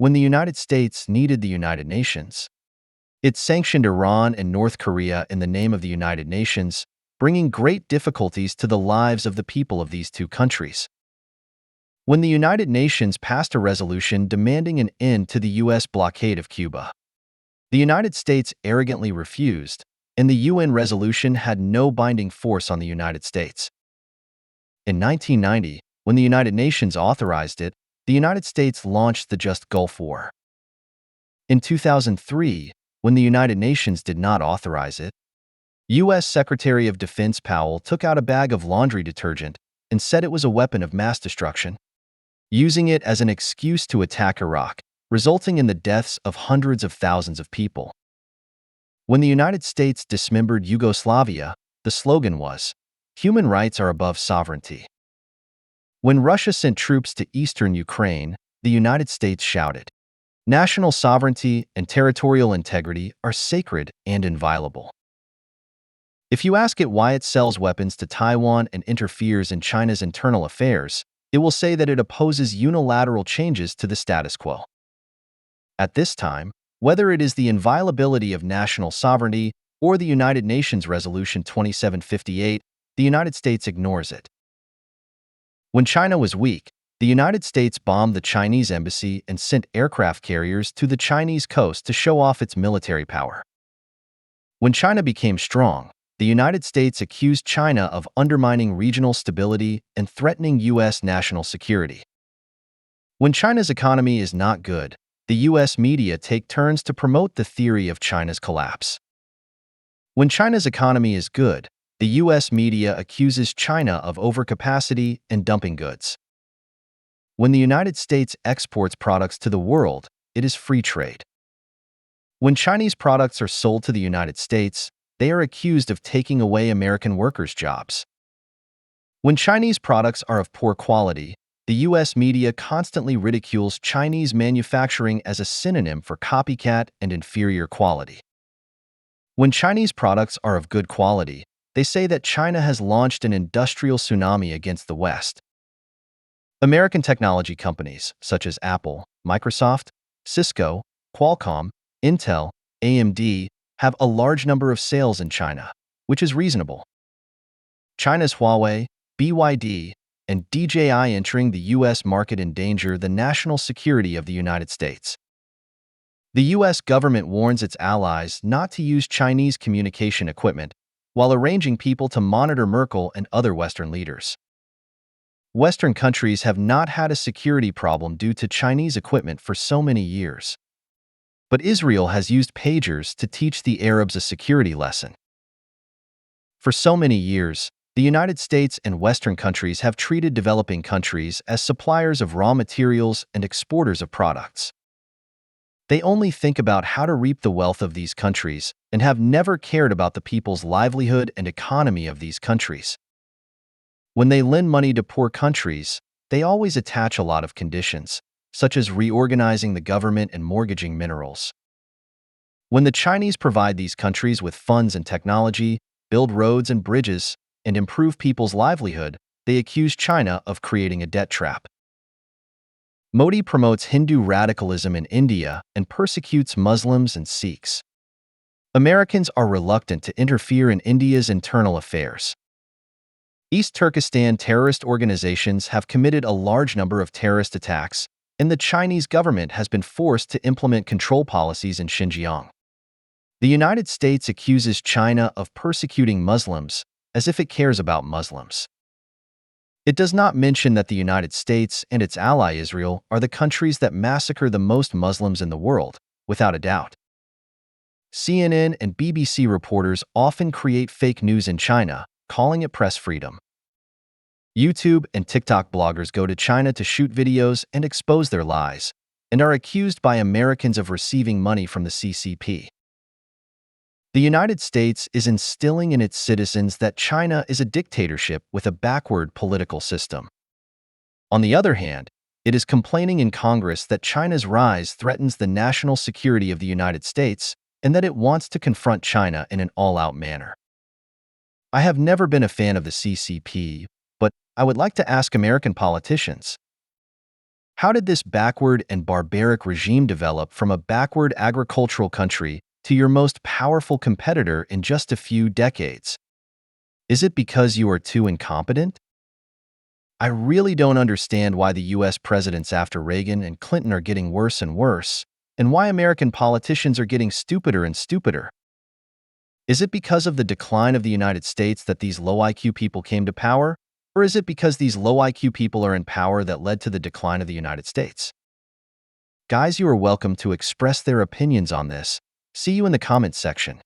when the United States needed the United Nations. It sanctioned Iran and North Korea in the name of the United Nations, bringing great difficulties to the lives of the people of these two countries. When the United Nations passed a resolution demanding an end to the U.S. blockade of Cuba, the United States arrogantly refused, and the UN resolution had no binding force on the United States. In 1990, when the United Nations authorized it, the United States launched the Just Gulf War. In 2003, when the United Nations did not authorize it, U.S. Secretary of Defense Powell took out a bag of laundry detergent and said it was a weapon of mass destruction, using it as an excuse to attack Iraq, resulting in the deaths of hundreds of thousands of people. When the United States dismembered Yugoslavia, the slogan was, "Human rights are above sovereignty." When Russia sent troops to eastern Ukraine, the United States shouted, "National sovereignty and territorial integrity are sacred and inviolable." If you ask it why it sells weapons to Taiwan and interferes in China's internal affairs, it will say that it opposes unilateral changes to the status quo. At this time, whether it is the inviolability of national sovereignty or the United Nations Resolution 2758, the United States ignores it. When China was weak, the United States bombed the Chinese embassy and sent aircraft carriers to the Chinese coast to show off its military power. When China became strong, the United States accused China of undermining regional stability and threatening U.S. national security. When China's economy is not good, the U.S. media take turns to promote the theory of China's collapse. When China's economy is good, the U.S. media accuses China of overcapacity and dumping goods. When the United States exports products to the world, it is free trade. When Chinese products are sold to the United States, they are accused of taking away American workers' jobs. When Chinese products are of poor quality, the U.S. media constantly ridicules Chinese manufacturing as a synonym for copycat and inferior quality. When Chinese products are of good quality, they say that China has launched an industrial tsunami against the West. American technology companies such as Apple, Microsoft, Cisco, Qualcomm, Intel, AMD have a large number of sales in China, which is reasonable. China's Huawei, BYD, and DJI entering the U.S. market endanger the national security of the United States. The U.S. government warns its allies not to use Chinese communication equipment while arranging people to monitor Merkel and other Western leaders. Western countries have not had a security problem due to Chinese equipment for so many years. But Israel has used pagers to teach the Arabs a security lesson. For so many years, the United States and Western countries have treated developing countries as suppliers of raw materials and exporters of products. They only think about how to reap the wealth of these countries and have never cared about the people's livelihood and economy of these countries. When they lend money to poor countries, they always attach a lot of conditions, such as reorganizing the government and mortgaging minerals. When the Chinese provide these countries with funds and technology, build roads and bridges, and improve people's livelihood, they accuse China of creating a debt trap. Modi promotes Hindu radicalism in India and persecutes Muslims and Sikhs. Americans are reluctant to interfere in India's internal affairs. East Turkestan terrorist organizations have committed a large number of terrorist attacks, and the Chinese government has been forced to implement control policies in Xinjiang. The United States accuses China of persecuting Muslims as if it cares about Muslims. It does not mention that the United States and its ally Israel are the countries that massacre the most Muslims in the world, without a doubt. CNN and BBC reporters often create fake news in China, calling it press freedom. YouTube and TikTok bloggers go to China to shoot videos and expose their lies, and are accused by Americans of receiving money from the CCP. The United States is instilling in its citizens that China is a dictatorship with a backward political system. On the other hand, it is complaining in Congress that China's rise threatens the national security of the United States and that it wants to confront China in an all-out manner. I have never been a fan of the CCP, but I would like to ask American politicians, How did this backward and barbaric regime develop from a backward agricultural country to your most powerful competitor in just a few decades? Is it because you are too incompetent? I really don't understand why the US presidents after Reagan and Clinton are getting worse and worse, and why American politicians are getting stupider and stupider. Is it because of the decline of the United States that these low IQ people came to power? Or is it because these low IQ people are in power that led to the decline of the United States? Guys, you are welcome to express their opinions on this. See you in the comments section.